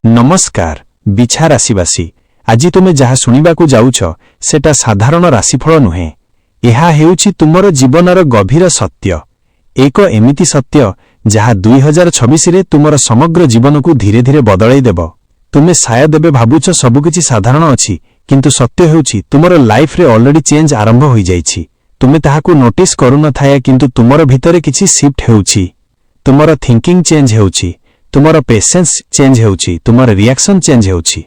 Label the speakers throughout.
Speaker 1: नमस्कार बिछा राशिवासी आज तुमे जहा शुणिबाकू जाउछ सेटा साधारण राशिफल नुहे। एहा हेउछि तुमर जीवनर गभीर सत्य, एक एमिति सत्य जहा 2026 रे तुमर समग्र जीवन को धीरे धीरे बदलाई देब। तुमे शायद एबे भाबुछ सबुकिछि साधारण अछि, किंतु सत्य हेउछि तुमर लाइफ रे ऑलरेडी चेंज आरंभ होई जाइछि। तुमे ताहाकू नोटिस करू न थाए, किंतु तुमर भितरे किछि शिफ्ट हेउछि। तुमर थिंकिंग चेंज हेउछि, तुमर पेशेंस चेंज हेउछि, तुमर रिएक्शन चेंज हेउछि।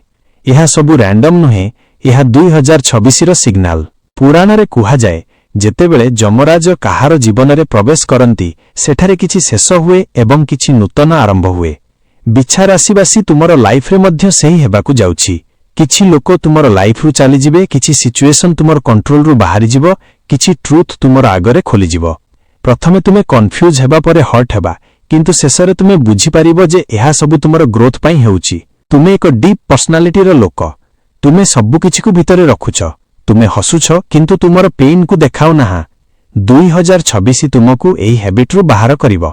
Speaker 1: यह सबु रैंडम नुहे, यह 2026 रो सिग्नल। पुराण रे कुहा जाए जेतेबेले जमराज काहार जीवन रे प्रवेश करंती सेठारे किछि शेष हुए एवं किछि नूतन आरंभ हुए। बिछा राशिवासी तुमर लाइफ रे मध्य सेही हेबाकू जाउछि। किछि लोक तुमर लाइफ रु चली जिवे, किछि सिचुएशन तुमर कंट्रोल रु बाहरी जिवो, किछि ट्रुथ तुमर आगरे खोली जिवो। प्रथमे तुमे कंफ्यूज हेबा परे हर्ट हेबा, किंतु शेषरे तुमे बुझी पारिबो जे एहा सबु तुमर ग्रोथ पाई हेउछि। तुमे एक डीप पर्सनालिटी रो लोक, तुमे सबु किछि को भितरे रखुछ। तुमे हसुछ किंतु तुमर पेन को देखाउ नाहा। 2026 तुमको एही हैबिट रु बाहर करिवो।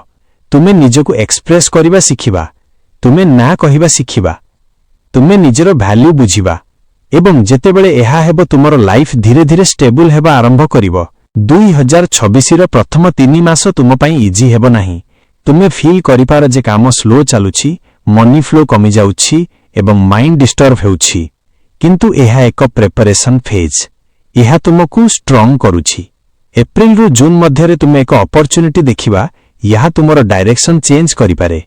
Speaker 1: तुमे निजको एक्सप्रेस करिबा सिखिबा, तुमे ना कहिबा सिखिबा, तुमे निजरो वैल्यू बुझिबा एवं जेतेबेले एहा हेबो तुमर लाइफ धीरे धीरे स्टेबल हेबा आरंभ करिवो। 2026 रो प्रथम 3 मास तुम पई इजी हेबो नाही। तुमे फील करिपार जे काम स्लो चालुछि, मनी फ्लो कमी जाउछि एवं माइंड डिस्टर्ब हेउछि, किंतु एहा एक प्रिपरेशन फेज। एहा तुमको स्ट्रांग करूछि। एप्रिल रु जून मध्यरे तुमे एक अपॉर्चुनिटी देखिबा, यहा तुमर डायरेक्शन चेंज करिपारे।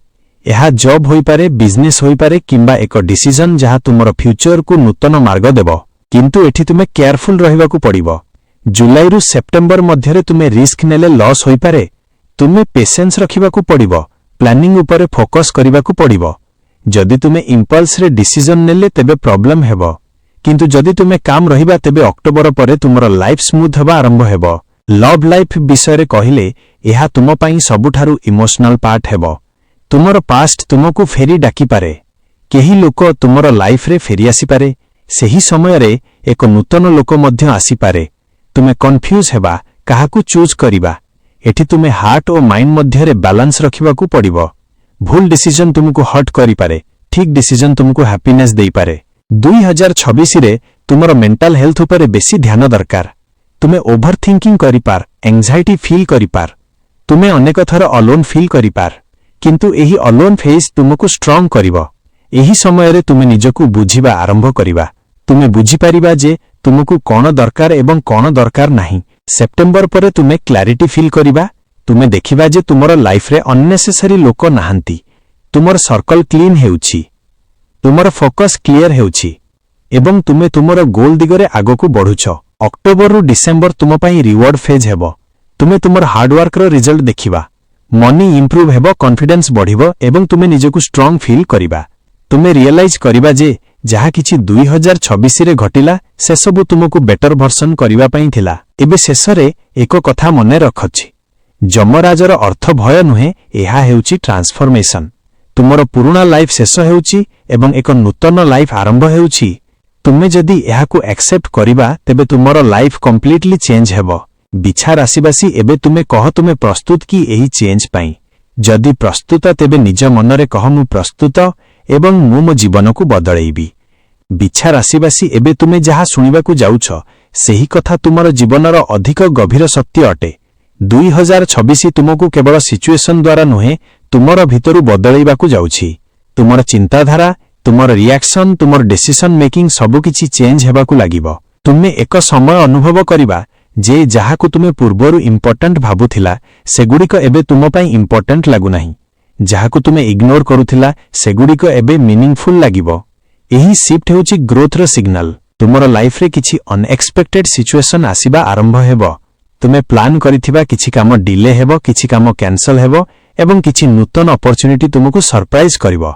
Speaker 1: एहा जॉब होई पारे, बिजनेस होई पारे किंबा एक डिसीजन जहा तुमर फ्यूचर को नूतन मार्ग देबो, किंतु एठी तुमे केयरफुल रहिबाकू पड़िबो। जुलाई रु सेप्टेम्बर मध्यरे तुमे रिस्क नेले लॉस होई पारे। तुमे पेशेंस रखिबाकू पड़िबो, प्लानिंग उपरे फोकस करिबाकू पड़िबो। जदि तुमे इंपल्स रे डिसीजन नेले तेबे प्रॉब्लम हेबो, किंतु जदि तुमे काम रहिबा तेबे अक्टोबर परे तुमर लाइफ स्मूथ हेबा आरंभ हेबो। लव लाइफ विषय रे कहिले एहा तुम पई सबुठारु इमोशनल पार्ट हेबो। तुमर पास्ट तुमको फेरी डाकी पारे। केही लोक तुमर लाइफ रे फेरी आसी पारे। सेही समय रे एक नूतन लोक मध्य आसी पारे। तुमे कंफ्यूज हेबा काहाकू चूज करिबा। एठी तुमे हार्ट और माइंड मध्य रे बैलेंस रखिबाकू पड़िबो। भूल डिसीजन तुमको हर्ट करि पारे, ठीक डिसीजन तुमको हैप्पीनेस देई पारे। 2026 रे तुमर मेंटल हेल्थ उपरे बेसी ध्यान दरकार। तुमे ओवर थिंकिंग करि पार, एंजाइटी फील करि पार, तुमे अनेक थर अलोन फील करि पार, किंतु एही अलोन फेज तुमको स्ट्रांग करिवो। एही समय रे तुमे निजको बुझिबा आरंभ करिबा। तुमे बुझी पारिबा जे तुमको कोन दरकार एवं कोन दरकार नाही। सेप्टेम्बर परे तुमे क्लैरिटी फील करिबा। तुमे देखिबा जे तुमर लाइफ रे अननेसेसरी लोक नाहंती। तुमर सर्कल क्लीन हेउछि, तुमर फोकस क्लियर हेउछि एवं तुमे तुमर गोल दिगरे आगो बढ़ुछ। अक्टोबर रु डिसेंबर तुम पई रिवॉर्ड फेज हेबो। तुमे तुमर हार्ड वर्क रो रिजल्ट देखिबा। मनी इंप्रूव हेबो, कॉन्फिडेंस बढ़िबो एवं तुमे निजको स्ट्रांग फील करिबा। तुमे रियलाइज करिबा जे जहा किछि 2026 रे घटिला से सबु तुमको बेटर वर्जन करिबा पई थिला। एबे शेषरे एक कथा मने रखछि, जमराजर अर्थ भय नुहे, एहा हेउछि ट्रांसफॉर्मेशन। तुमर पुराना लाइफ शेष हेउछि एवं एक नूतन लाइफ आरंभ हेउछि। तुमे जदि एहाकू एक्सेप्ट करिबा तेबे तुमर लाइफ कंप्लीटली चेंज हेबो। बिछा राशिवासी एबे तुमे कह तुमे प्रस्तुत की एही चेंज पाई। जदि प्रस्तुत तेबे निज मनरे कह मु प्रस्तुत एवं मु मो जीवन को बदलैबी। बिछा राशिवासी एबे तुमे जहा सुनिबाकू जाउछ सेही कथा तुमर जीवनर अधिक गभीर सत्य अटे। 2026 तुमको केवल सिचुएशन द्वारा नुहे, तुमर भितरु बदलैबाकू जाउछि। तुमर चिंताधारा, तुमर रिएक्शन, तुमर डिसीजन मेकिंग सबु किछि चेंज हेबाकू लागिबो। तुमे एक समय अनुभव करिबा जे जहाकू तुमे पूर्वरु इंपोर्टेंट भाबुथिला सेगुडिक एबे तुम पई इंपोर्टेंट लागु नाही। जहाकू तुमे इग्नोर करूथिला सेगुडिक एबे मीनिंगफुल लागिबो। एही शिफ्ट हेउछि ग्रोथ रो सिग्नल। तुमर लाइफ रे किछि अनएक्सपेक्टेड सिचुएशन आसीबा आरंभ हेबो। तुमे प्लान करिथिबा किछि काम डिले हेबो, किछि काम कैंसल हेबो एवं किछि नूतन अपॉर्चुनिटी तुमको सरप्राइज करिवो।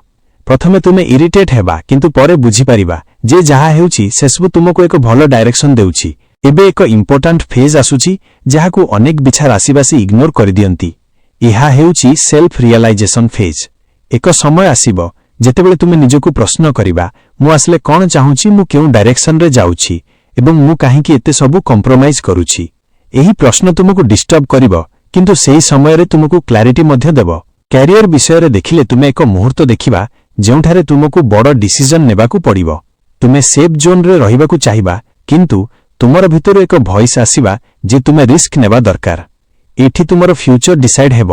Speaker 1: प्रथमे तुमे इरिटेट हेबा, किंतु परे बुझी पारिबा जे जहा हेउछि सेसबु तुमको एक भलो डायरेक्शन देउछि। एबे एक इंपोर्टेंट फेज आसुछि जहाकू अनेक बिछा राशिवासी इग्नोर करि दियंती। एहा हेउछि सेल्फ रियलाइजेशन फेज। एक समय आसीबो जेतेबेले तुमे निजको प्रश्न करिबा, मु आसले कोन चाहूछि, मु केउ डायरेक्शन रे जाउछि एवं मु काहेकि एते सबु कॉम्प्रोमाइज करूछि। एही प्रश्न तुमको डिस्टर्ब करिवो, किंतु सेही समय रे तुमको क्लैरिटी मध्य देबो। कैरियर विषय रे देखिले तुमे एक मुहूर्त देखिबा ଯେଉଁଠାରେ ତୁମକୁ ବଡ଼ ଡିସିଜନ ନେବାକୁ ପଡ଼ିବ। ତୁମେ ସେଫ୍ ଜୋନ୍ରେ ରହିବାକୁ ଚାହିଁବା, କିନ୍ତୁ ତୁମର ଭିତରୁ ଏକ ଭଏସ୍ ଆସିବା ଯେ ତୁମେ ରିସ୍କ ନେବା ଦରକାର। ଏଠି ତୁମର ଫ୍ୟୁଚର ଡିସାଇଡ୍ ହେବ।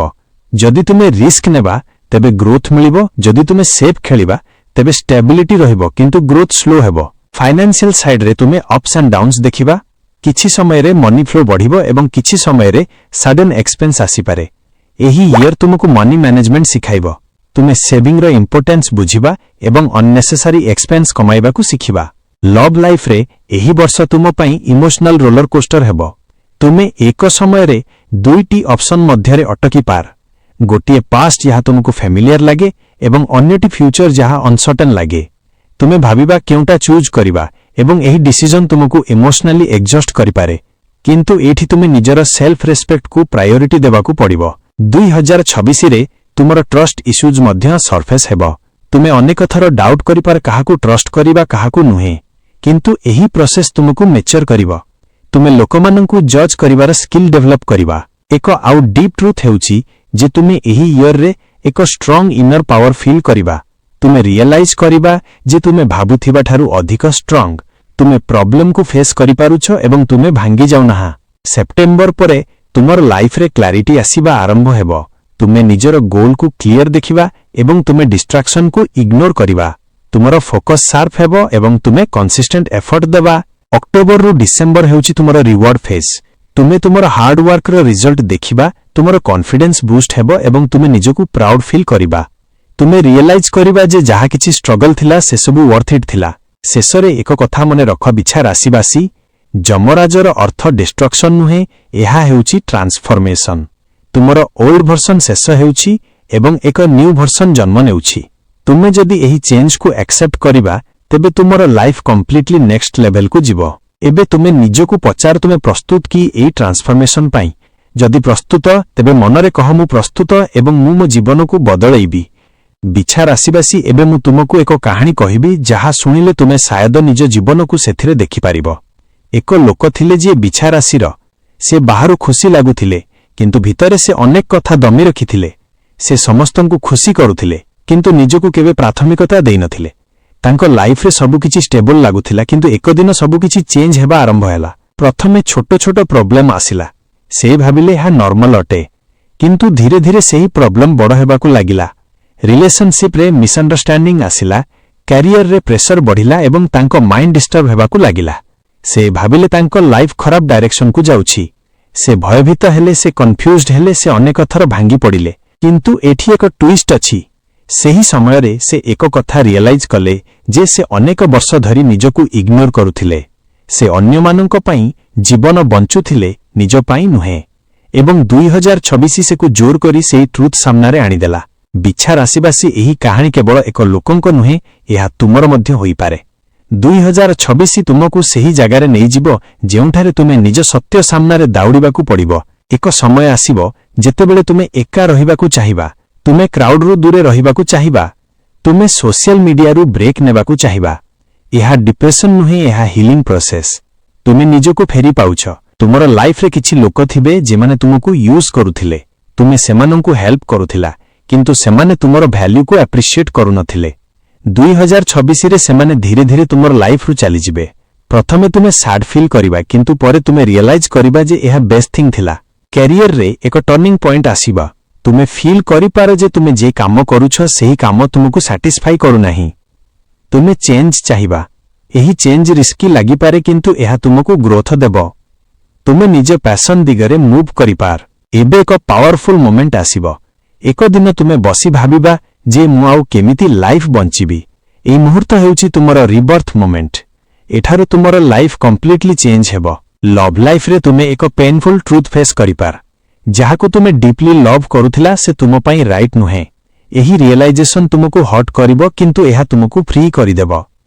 Speaker 1: ଯଦି ତୁମେ ରିସ୍କ ନେବା ତେବେ ଗ୍ରୋଥ ମିଳିବ, ଯଦି ତୁମେ ସେଫ୍ ଖେଳିବା ତେବେ ଷ୍ଟେବିଲିଟି ରହିବ କିନ୍ତୁ ଗ୍ରୋଥ ସ୍ଲୋ ହେବ। ଫାଇନାନ୍ସିଆଲ ସାଇଡ୍ରେ ତୁମେ ଅପ୍ସ ଆଣ୍ଡ ଡାଉନ୍ସ ଦେଖିବା। କିଛି ସମୟରେ ମନି ଫ୍ଲୋ ବଢ଼ିବ ଏବଂ କିଛି ସମୟରେ ସଡନ୍ ଏକ୍ସପେନ୍ସ ଆସିପାରେ। ଏହି ଇୟର ତୁମକୁ ମନି ମ୍ୟାନେଜମେଣ୍ଟ ଶିଖାଇବ। ତୁମେ ସେଭିଂର ଇମ୍ପୋର୍ଟାନ୍ସ ବୁଝିବା ଏବଂ ଅନନେସେସାରୀ ଏକ୍ସପେନ୍ସ କମାଇବାକୁ ଶିଖିବା। ଲଭ୍ ଲାଇଫରେ ଏହି ବର୍ଷ ତୁମ ପାଇଁ ଇମୋସନାଲ ରୋଲର କୋଷ୍ଟର ହେବ। ତୁମେ ଏକ ସମୟରେ ଦୁଇଟି ଅପସନ୍ ମଧ୍ୟରେ ଅଟକି ପାର। ଗୋଟିଏ ପାଷ୍ଟ ଯାହା ତୁମକୁ ଫ୍ୟାମିଲିଆର ଲାଗେ ଏବଂ ଅନ୍ୟଟି ଫ୍ୟୁଚର ଯାହା ଅନସର୍ଟନ ଲାଗେ। ତୁମେ ଭାବିବା କେଉଁଟା ଚୁଜ୍ କରିବା ଏବଂ ଏହି ଡିସିଜନ ତୁମକୁ ଇମୋସନାଲି ଏକ୍ସଜଷ୍ଟ କରିପାରେ। କିନ୍ତୁ ଏଇଠି ତୁମେ ନିଜର ସେଲ୍ଫ ରେସ୍ପେକ୍ଟକୁ ପ୍ରାୟୋରିଟି ଦେବାକୁ ପଡ଼ିବ। 2026ରେ ତୁମର ଟ୍ରଷ୍ଟ ଇସ୍ୟୁଜ ମଧ୍ୟ ସର୍ଫେସ୍ ହେବ। ତୁମେ ଅନେକ ଥର ଡାଉଟ୍ କରିପାର କାହାକୁ ଟ୍ରଷ୍ଟ କରିବା କାହାକୁ ନୁହେଁ, କିନ୍ତୁ ଏହି ପ୍ରୋସେସ ତୁମକୁ ମେଚ୍ୟୁର କରିବ। ତୁମେ ଲୋକମାନଙ୍କୁ ଜଜ୍ କରିବାର ସ୍କିଲ୍ ଡେଭଲପ୍ କରିବା। ଏକ ଆଉ ଡିପ୍ ଟ୍ରୁଥ୍ ହେଉଛି ଯେ ତୁମେ ଏହି ଇୟରରେ ଏକ ଷ୍ଟ୍ରଙ୍ଗ ଇନର ପାୱାର ଫିଲ୍ କରିବା। ତୁମେ ରିଏଲାଇଜ୍ କରିବା ଯେ ତୁମେ ଭାବୁଥିବାଠାରୁ ଅଧିକ ଷ୍ଟ୍ରଙ୍ଗ। ତୁମେ ପ୍ରୋବ୍ଲେମକୁ ଫେସ୍ କରିପାରୁଛ ଏବଂ ତୁମେ ଭାଙ୍ଗି ଯାଉନାହା। ସେପ୍ଟେମ୍ବର ପରେ ତୁମର ଲାଇଫରେ କ୍ଲାରିଟି ଆସିବା ଆରମ୍ଭ ହେବ। ତୁମେ ନିଜର ଗୋଲକୁ କ୍ଲିୟର ଦେଖିବା ଏବଂ ତୁମେ ଡିଷ୍ଟ୍ରାକ୍ସନକୁ ଇଗ୍ନୋର କରିବା। ତୁମର ଫୋକସ୍ ସାର୍ପ ହେବ ଏବଂ ତୁମେ କନସିଷ୍ଟେଣ୍ଟ ଏଫର୍ଟ ଦେବା। ଅକ୍ଟୋବରରୁ ଡିସେମ୍ବର ହେଉଛି ତୁମର ରିୱାର୍ଡ ଫେଜ୍। ତୁମେ ତୁମର ହାର୍ଡୱାର୍କର ରିଜଲ୍ଟ ଦେଖିବା, ତୁମର କନଫିଡେନ୍ସ ବୁଷ୍ଟ ହେବ ଏବଂ ତୁମେ ନିଜକୁ ପ୍ରାଉଡ ଫିଲ୍ କରିବା। ତୁମେ ରିଏଲାଇଜ୍ କରିବା ଯେ ଯାହା କିଛି ଷ୍ଟ୍ରଗଲ ଥିଲା ସେସବୁ ୱର୍ଥ ଇଟ୍ ଥିଲା। ଶେଷରେ ଏକ କଥା ମନେ ରଖ, ବିଛା ରାଶିବାସୀ, ଯମରାଜର ଅର୍ଥ ଡିଷ୍ଟ୍ରକ୍ସନ ନୁହେଁ, ଏହା ହେଉଛି ଟ୍ରାନ୍ସଫର୍ମେସନ। ତୁମର ଓଲ୍ଡ ଭର୍ସନ ଶେଷ ହେଉଛି ଏବଂ ଏକ ନ୍ୟୁ ଭର୍ସନ ଜନ୍ମ ନେଉଛି। ତୁମେ ଯଦି ଏହି ଚେଞ୍ଜକୁ ଆକ୍ସେପ୍ଟ କରିବା ତେବେ ତୁମର ଲାଇଫ କମ୍ପ୍ଲିଟଲି ନେକ୍ସଟ ଲେଭେଲକୁ ଯିବ। ଏବେ ତୁମେ ନିଜକୁ ପଚାର, ତୁମେ ପ୍ରସ୍ତୁତ କି ଏହି ଟ୍ରାନ୍ସଫର୍ମେସନ ପାଇଁ? ଯଦି ପ୍ରସ୍ତୁତ ତେବେ ମନରେ କହ, ମୁଁ ପ୍ରସ୍ତୁତ ଏବଂ ମୁଁ ମୋ ଜୀବନକୁ ବଦଳେଇବି। ବିଛା ରାଶିବାସୀ, ଏବେ ମୁଁ ତୁମକୁ ଏକ କାହାଣୀ କହିବି ଯାହା ଶୁଣିଲେ ତୁମେ ସାୟଦ ନିଜ ଜୀବନକୁ ସେଥିରେ ଦେଖିପାରିବ। ଏକ ଲୋକ ଥିଲେ ଯିଏ ବିଛା ରାଶିର। ସେ ବାହାରୁ ଖୁସି ଲାଗୁଥିଲେ କିନ୍ତୁ ଭିତରେ ସେ ଅନେକ କଥା ଦମି ରଖିଥିଲେ। ସେ ସମସ୍ତଙ୍କୁ ଖୁସି କରୁଥିଲେ କିନ୍ତୁ ନିଜକୁ କେବେ ପ୍ରାଥମିକତା ଦେଇନଥିଲେ। ତାଙ୍କ ଲାଇଫରେ ସବୁକିଛି ଷ୍ଟେବଲ ଲାଗୁଥିଲା କିନ୍ତୁ ଏକ ଦିନ ସବୁକିଛି ଚେଞ୍ଜ ହେବା ଆରମ୍ଭ ହେଲା। ପ୍ରଥମେ ଛୋଟ ଛୋଟ ପ୍ରୋବ୍ଲେମ ଆସିଲା। ସେ ଭାବିଲେ ଏହା ନର୍ମାଲ ଅଟେ, କିନ୍ତୁ ଧୀରେ ଧୀରେ ସେହି ପ୍ରୋବ୍ଲେମ ବଡ଼ ହେବାକୁ ଲାଗିଲା। ରିଲେସନସିପ୍ରେ ମିସଅଣ୍ଡରଷ୍ଟାଣ୍ଡିଂ ଆସିଲା, କ୍ୟାରିୟରରେ ପ୍ରେସର ବଢ଼ିଲା ଏବଂ ତାଙ୍କ ମାଇଣ୍ଡ ଡିଷ୍ଟର୍ବ ହେବାକୁ ଲାଗିଲା। ସେ ଭାବିଲେ ତାଙ୍କ ଲାଇଫ ଖରାପ ଡାଇରେକ୍ସନକୁ ଯାଉଛି। ସେ ଭୟଭୀତ ହେଲେ, ସେ କନଫ୍ୟୁଜ୍ଡ ହେଲେ, ସେ ଅନେକ ଥର ଭାଙ୍ଗି ପଡ଼ିଲେ। କିନ୍ତୁ ଏଠି ଏକ ଟ୍ୱିଷ୍ଟ ଅଛି। ସେହି ସମୟରେ ସେ ଏକ କଥା ରିଏଲାଇଜ୍ କଲେ ଯେ ସେ ଅନେକ ବର୍ଷ ଧରି ନିଜକୁ ଇଗ୍ନୋର କରୁଥିଲେ। ସେ ଅନ୍ୟମାନଙ୍କ ପାଇଁ ଜୀବନ ବଞ୍ଚୁଥିଲେ, ନିଜ ପାଇଁ ନୁହେଁ। ଏବଂ 2026 ସେକୁ ଜୋର କରି ସେହି ଟ୍ରୁଥ୍ ସାମ୍ନାରେ ଆଣିଦେଲା। ବିଛା ରାଶିବାସୀ, ଏହି କାହାଣୀ କେବଳ ଏକ ଲୋକଙ୍କ ନୁହେଁ, ଏହା ତୁମର ମଧ୍ୟ ହୋଇପାରେ। 2026 ତୁମକୁ ସେହି ଜାଗାରେ ନେଇଯିବ ଯେଉଁଠାରେ ତୁମେ ନିଜ ସତ୍ୟ ସାମ୍ନାରେ ଦାଉଡ଼ିବାକୁ ପଡ଼ିବ। ଏକ ସମୟ ଆସିବ ଯେତେବେଳେ ତୁମେ ଏକା ରହିବାକୁ ଚାହିଁବା, ତୁମେ କ୍ରାଉଡରୁ ଦୂରେ ରହିବାକୁ ଚାହିଁବା, ତୁମେ ସୋସିଆଲ ମିଡିଆରୁ ବ୍ରେକ୍ ନେବାକୁ ଚାହିଁବା। ଏହା ଡିପ୍ରେସନ ନୁହେଁ, ଏହା ହିଲିଂ ପ୍ରୋସେସ। ତୁମେ ନିଜକୁ ଫେରି ପାଉଛ। ତୁମର ଲାଇଫରେ କିଛି ଲୋକ ଥିବେ ଯେମାନେ ତୁମକୁ ୟୁଜ୍ କରୁଥିଲେ। ତୁମେ ସେମାନଙ୍କୁ ହେଲ୍ପ କରୁଥିଲା କିନ୍ତୁ ସେମାନେ ତୁମର ଭ୍ୟାଲ୍ୟୁକୁ ଆପ୍ରିସିଏଟ୍ କରୁନଥିଲେ। 2026ରେ ସେମାନେ ଧୀରେ ଧୀରେ ତୁମର ଲାଇଫରୁ ଚାଲିଯିବେ। ପ୍ରଥମେ ତୁମେ ସାଡ୍ ଫିଲ୍ କରିବା କିନ୍ତୁ ପରେ ତୁମେ ରିଏଲାଇଜ୍ କରିବା ଯେ ଏହା ବେଷ୍ଟ ଥିଙ୍ଗ ଥିଲା। କ୍ୟାରିୟରରେ ଏକ ଟର୍ଣ୍ଣିଂ ପଏଣ୍ଟ ଆସିବ। ତୁମେ ଫିଲ୍ କରିପାର ଯେ ତୁମେ ଯେ କାମ କରୁଛ ସେହି କାମ ତୁମକୁ ସାଟିସ୍ଫାଇ କରୁନାହିଁ। ତୁମେ ଚେଞ୍ଜ ଚାହିଁବା। ଏହି ଚେଞ୍ଜ ରିସ୍କି ଲାଗିପାରେ କିନ୍ତୁ ଏହା ତୁମକୁ ଗ୍ରୋଥ ଦେବ। ତୁମେ ନିଜ ପ୍ୟାସନ ଦିଗରେ ମୁଭ୍ କରିପାର। ଏବେ ଏକ ପାୱାରଫୁଲ ମୋମେଣ୍ଟ ଆସିବ। ଏକ ଦିନ ତୁମେ ବସି ଭାବିବା ଯେ ମୁଁ ଆଉ କେମିତି ଲାଇଫ ବଞ୍ଚିବି। ଏହି ମୁହୂର୍ତ୍ତ ହେଉଛି ତୁମର ରିବର୍ଥ ମୋମେଣ୍ଟ। ଏଠାରୁ ତୁମର ଲାଇଫ କମ୍ପ୍ଲିଟଲି ଚେଞ୍ଜ ହେବ। ଲଭ୍ ଲାଇଫରେ ତୁମେ ଏକ ପେନଫୁଲ ଟ୍ରୁଥ୍ ଫେସ୍ କରିପାର। ଯାହାକୁ ତୁମେ ଡିପଲି ଲଭ୍ କରୁଥିଲା ସେ ତୁମ ପାଇଁ ରାଇଟ୍ ନୁହେଁ। ଏହି ରିଏଲାଇଜେସନ ତୁମକୁ ହଟ୍ କରିବ କିନ୍ତୁ ଏହା ତୁମକୁ ଫ୍ରି କରିଦେବ।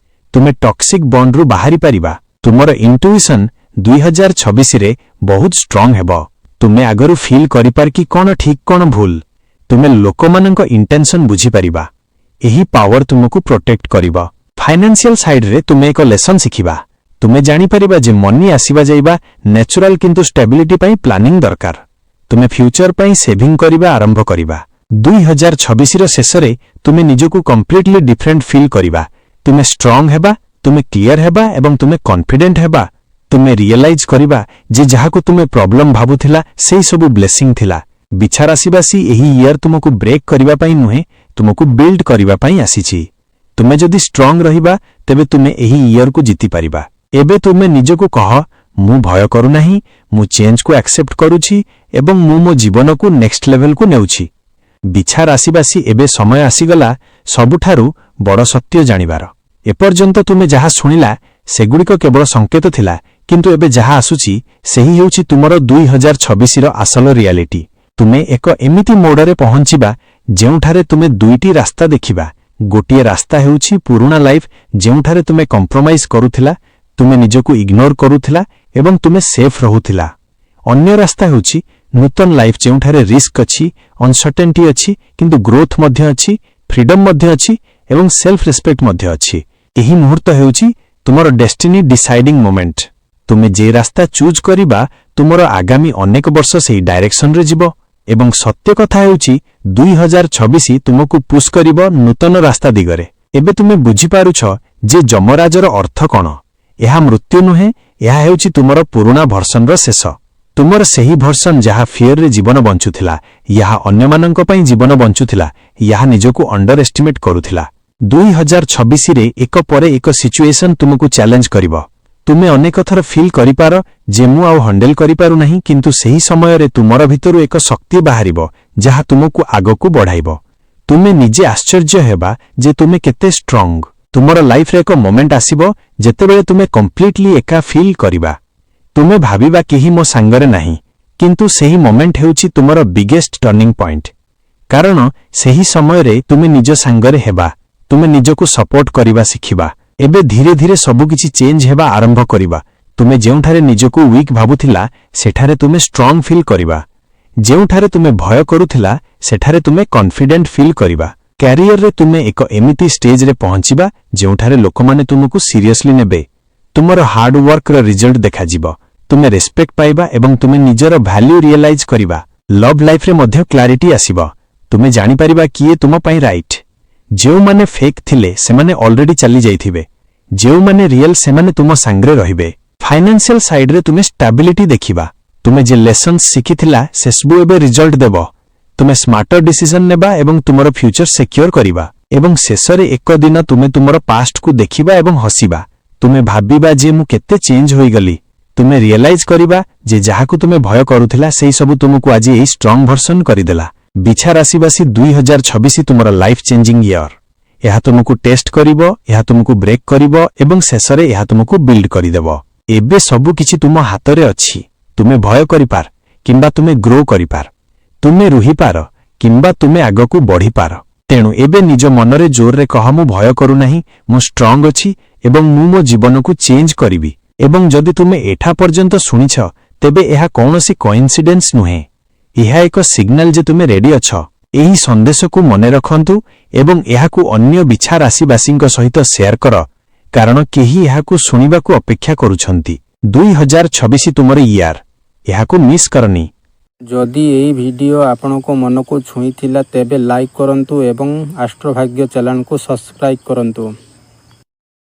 Speaker 1: ତୁମେ ଟକ୍ସିକ୍ ବଣ୍ଡରୁ ବାହାରି ପାରିବା। ତୁମର ଇଣ୍ଟୁଇସନ 2026ରେ ବହୁତ ଷ୍ଟ୍ରଙ୍ଗ ହେବ। ତୁମେ ଆଗରୁ ଫିଲ୍ କରିପାର କି କ'ଣ ଠିକ୍ କ'ଣ ଭୁଲ। ତୁମେ ଲୋକମାନଙ୍କ ଇଣ୍ଟେନ୍ସନ ବୁଝିପାରିବା। ଏହି ପାୱାର ତୁମକୁ ପ୍ରୋଟେକ୍ଟ କରିବ। ଫାଇନାନ୍ସିଆଲ ସାଇଡ୍ରେ ତୁମେ ଏକ ଲେସନ ଶିଖିବା। ତୁମେ ଜାଣିପାରିବା ଯେ ମନି ଆସିବା ଯାଇବା ନ୍ୟାଚୁରାଲ କିନ୍ତୁ ଷ୍ଟେବିଲିଟି ପାଇଁ ପ୍ଲାନିଂ ଦରକାର। ତୁମେ ଫ୍ୟୁଚର ପାଇଁ ସେଭିଂ କରିବା ଆରମ୍ଭ କରିବା। 2026 ଶେଷରେ ତୁମେ ନିଜକୁ କମ୍ପ୍ଲିଟଲି ଡିଫରେଣ୍ଟ ଫିଲ୍ କରିବା। ତୁମେ ଷ୍ଟ୍ରଙ୍ଗ ହେବା, ତୁମେ କ୍ଲିୟର ହେବା ଏବଂ ତୁମେ କନଫିଡେଣ୍ଟ ହେବା। ତୁମେ ରିଏଲାଇଜ କରିବା ଯେ ଯାହାକୁ ତୁମେ ପ୍ରୋବ୍ଲେମ ଭାବୁଥିଲା ସେହି ସବୁ ବ୍ଲେସିଂ ଥିଲା। ବିଛା ରାଶିବାସୀ ଏହି ଇୟର ତୁମକୁ ବ୍ରେକ୍ କରିବା ପାଇଁ ନୁହେଁ, ତୁମକୁ ବିଲ୍ଡ କରିବା ପାଇଁ ଆସିଛି। ତୁମେ ଯଦି ଷ୍ଟ୍ରଙ୍ଗ ରହିବା ତେବେ ତୁମେ ଏହି ଇୟରକୁ ଜିତିପାରିବା। ଏବେ ତୁମେ ନିଜକୁ କହ, ମୁଁ ଭୟ କରୁନାହିଁ, ମୁଁ ଚେଞ୍ଜକୁ ଆକ୍ସେପ୍ଟ କରୁଛି ଏବଂ ମୁଁ ମୋ ଜୀବନକୁ ନେକ୍ସଟ ଲେଭେଲକୁ ନେଉଛି। ବିଛା ରାଶିବାସୀ ଏବେ ସମୟ ଆସିଗଲା ସବୁଠାରୁ ବଡ଼ ସତ୍ୟ ଜାଣିବାର। ଏପର୍ଯ୍ୟନ୍ତ ତୁମେ ଯାହା ଶୁଣିଲା ସେଗୁଡ଼ିକ କେବଳ ସଂକେତ ଥିଲା, କିନ୍ତୁ ଏବେ ଯାହା ଆସୁଛି ସେହି ହେଉଛି ତୁମର 2026ର ଆସଲ ରିଆଲିଟି। ତୁମେ ଏକ ଏମିତି ମୋଡ଼ରେ ପହଞ୍ଚିବା ଯେଉଁଠାରେ ତୁମେ ଦୁଇଟି ରାସ୍ତା ଦେଖିବା। ଗୋଟିଏ ରାସ୍ତା ହେଉଛି ପୁରୁଣା ଲାଇଫ୍ ଯେଉଁଠାରେ ତୁମେ କମ୍ପ୍ରମାଇଜ କରୁଥିଲା, ତୁମେ ନିଜକୁ ଇଗ୍ନୋର କରୁଥିଲା ଏବଂ ତୁମେ ସେଫ୍ ରହୁଥିଲା। ଅନ୍ୟ ରାସ୍ତା ହେଉଛି ନୂତନ ଲାଇଫ୍ ଯେଉଁଠାରେ ରିସ୍କ ଅଛି, ଅନସର୍ଟେନିଟି ଅଛି, କିନ୍ତୁ ଗ୍ରୋଥ ମଧ୍ୟ ଅଛି, ଫ୍ରିଡମ୍ ମଧ୍ୟ ଅଛି ଏବଂ ସେଲ୍ଫ ରେସ୍ପେକ୍ଟ ମଧ୍ୟ ଅଛି। ଏହି ମୁହୂର୍ତ୍ତ ହେଉଛି ତୁମର ଡେଷ୍ଟିନି ଡିସାଇଡିଂ ମୋମେଣ୍ଟ। ତୁମେ ଯେ ରାସ୍ତା ଚୁଜ୍ କରିବା ତୁମର ଆଗାମୀ ଅନେକ ବର୍ଷ ସେହି ଡାଇରେକ୍ସନରେ ଯିବ ଏବଂ ସତ୍ୟ କଥା ହେଉଛି 2026 ତୁମକୁ ପୁଶ୍ କରିବ ନୂତନ ରାସ୍ତା ଦିଗରେ। ଏବେ ତୁମେ ବୁଝିପାରୁଛ ଯେ ଯମରାଜର ଅର୍ଥ କ'ଣ? ଏହା ମୃତ୍ୟୁ ନୁହେଁ, ଏହା ହେଉଛି ତୁମର ପୁରୁଣା ଭର୍ସନର ଶେଷ। ତୁମର ସେହି ଭର୍ସନ ଯାହା ଫିୟରରେ ଜୀବନ ବଞ୍ଚୁଥିଲା, ଯାହା ଅନ୍ୟମାନଙ୍କ ପାଇଁ ଜୀବନ ବଞ୍ଚୁଥିଲା, ଯାହା ନିଜକୁ ଅଣ୍ଡର ଏଷ୍ଟିମେଟ୍ କରୁଥିଲା। 2026ରେ ଏକ ପରେ ଏକ ସିଚୁଏସନ୍ ତୁମକୁ ଚ୍ୟାଲେଞ୍ଜ କରିବ। ତୁମେ ଅନେକ ଥର ଫିଲ୍ କରିପାର ଯେ ମୁଁ ଆଉ ହ୍ୟାଣ୍ଡେଲ୍ କରିପାରୁନାହିଁ, କିନ୍ତୁ ସେହି ସମୟରେ ତୁମର ଭିତରୁ ଏକ ଶକ୍ତି ବାହାରିବ ଯାହା ତୁମକୁ ଆଗକୁ ବଢ଼ାଇବ। ତୁମେ ନିଜେ ଆଶ୍ଚର୍ଯ୍ୟ ହେବା ଯେ ତୁମେ କେତେ ଷ୍ଟ୍ରଙ୍ଗ। ତୁମର ଲାଇଫରେ ଏକ ମୋମେଣ୍ଟ ଆସିବ ଯେତେବେଳେ ତୁମେ କମ୍ପ୍ଲିଟଲି ଏକା ଫିଲ୍ କରିବା। ତୁମେ ଭାବିବା କେହି ମୋ ସାଙ୍ଗରେ ନାହିଁ, କିନ୍ତୁ ସେହି ମୋମେଣ୍ଟ ହେଉଛି ତୁମର ବିଗେଷ୍ଟ ଟର୍ଣ୍ଣିଂ ପଏଣ୍ଟ। କାରଣ ସେହି ସମୟରେ ତୁମେ ନିଜ ସାଙ୍ଗରେ ହେବା, ତୁମେ ନିଜକୁ ସପୋର୍ଟ କରିବା ଶିଖିବା। ଏବେ ଧୀରେ ଧୀରେ ସବୁକିଛି ଚେଞ୍ଜ ହେବା ଆରମ୍ଭ କରିବା। ତୁମେ ଯେଉଁଠାରେ ନିଜକୁ ୱିକ୍ ଭାବୁଥିଲା ସେଠାରେ ତୁମେ ଷ୍ଟ୍ରଙ୍ଗ ଫିଲ୍ କରିବା। ଯେଉଁଠାରେ ତୁମେ ଭୟ କରୁଥିଲା ସେଠାରେ ତୁମେ କନଫିଡେଣ୍ଟ ଫିଲ୍ କରିବା। କ୍ୟାରିୟରରେ ତୁମେ ଏକ ଏମିତି ଷ୍ଟେଜରେ ପହଞ୍ଚିବା ଯେଉଁଠାରେ ଲୋକମାନେ ତୁମକୁ ସିରିୟସଲି ନେବେ। ତୁମର ହାର୍ଡୱାର୍କର ରିଜଲ୍ଟ ଦେଖାଯିବ। ତୁମେ ରେସ୍ପେକ୍ଟ ପାଇବା ଏବଂ ତୁମେ ନିଜର ଭ୍ୟାଲ୍ୟୁ ରିଏଲାଇଜ କରିବା। ଲଭ୍ ଲାଇଫରେ ମଧ୍ୟ କ୍ଲାରିଟି ଆସିବ। ତୁମେ ଜାଣିପାରିବା କିଏ ତୁମ ପାଇଁ ରାଇଟ୍। ଯେଉଁମାନେ ଫେକ୍ ଥିଲେ ସେମାନେ ଅଲରେଡି ଚାଲି ଯାଇଥିବେ, ଯେଉଁମାନେ ରିଏଲ୍ ସେମାନେ ତୁମ ସାଙ୍ଗରେ ରହିବେ। ଫାଇନାନ୍ସିଆଲ ସାଇଡରେ ତୁମେ ଷ୍ଟାବିଲିଟି ଦେଖିବା। ତୁମେ ଯେ ଲେସନ୍ସ ଶିଖିଥିଲା ସେସବୁ ଏବେ ରିଜଲ୍ଟ ଦେବ। ତୁମେ ସ୍ମାର୍ଟର ଡିସିଜନ୍ ନେବା ଏବଂ ତୁମର ଫ୍ୟୁଚର ସିକ୍ୟୁର କରିବା। ଏବଂ ଶେଷରେ ଏକ ଦିନ ତୁମେ ତୁମର ପାଷ୍ଟକୁ ଦେଖିବା ଏବଂ ହସିବା। ତୁମେ ଭାବିବା ଯେ ମୁଁ କେତେ ଚେଞ୍ଜ ହୋଇଗଲି। ତୁମେ ରିଏଲାଇଜ କରିବା ଯେ ଯାହାକୁ ତୁମେ ଭୟ କରୁଥିଲା ସେହି ସବୁ ତୁମକୁ ଆଜି ଏହି ଷ୍ଟ୍ରଙ୍ଗ ଭର୍ସନ କରିଦେଲା। ବିଛା ରାଶିବାସୀ 2026 ତୁମର ଲାଇଫ୍ ଚେଞ୍ଜିଂ ଇୟର। ଏହା ତୁମକୁ ଟେଷ୍ଟ କରିବ, ଏହା ତୁମକୁ ବ୍ରେକ୍ କରିବ ଏବଂ ଶେଷରେ ଏହା ତୁମକୁ ବିଲ୍ଡ କରିଦେବ। ଏବେ ସବୁକିଛି ତୁମ ହାତରେ ଅଛି। ତୁମେ ଭୟ କରିପାର କିମ୍ବା ତୁମେ ଗ୍ରୋ କରିପାର। ତୁମେ ରୁହିପାର କିମ୍ବା ତୁମେ ଆଗକୁ ବଢ଼ିପାର। ତେଣୁ ଏବେ ନିଜ ମନରେ ଜୋରରେ କହ, ମୁଁ ଭୟ କରୁନାହିଁ, ମୁଁ ଷ୍ଟ୍ରଙ୍ଗ ଅଛି ଏବଂ ମୁଁ ମୋ ଜୀବନକୁ ଚେଞ୍ଜ କରିବି। ଏବଂ ଯଦି ତୁମେ ଏଠା ପର୍ଯ୍ୟନ୍ତ ଶୁଣିଛ ତେବେ ଏହା କୌଣସି କୋଇନ୍ସିଡେନ୍ସ ନୁହେଁ। ଏହା ଏକ ସିଗ୍ନାଲ ଯେ ତୁମେ ରେଡି ଅଛ। ଏହି ସନ୍ଦେଶକୁ ମନେ ରଖନ୍ତୁ ଏବଂ ଏହାକୁ ଅନ୍ୟ ବିଛା ରାଶିବାସୀଙ୍କ ସହିତ ସେୟାର କର, କାରଣ କେହି ଏହାକୁ ଶୁଣିବାକୁ ଅପେକ୍ଷା କରୁଛନ୍ତି। 2026 ତୁମର ଇୟର, ଏହାକୁ ମିସ୍ କରନି।
Speaker 2: ଯଦି ଏହି ଭିଡ଼ିଓ ଆପଣଙ୍କ ମନକୁ ଛୁଇଁଥିଲା ତେବେ ଲାଇକ୍ କରନ୍ତୁ ଏବଂ ଆଷ୍ଟ୍ରୋଭାଗ୍ୟ ଚ୍ୟାନେଲକୁ ସବସ୍କ୍ରାଇବ୍ କରନ୍ତୁ।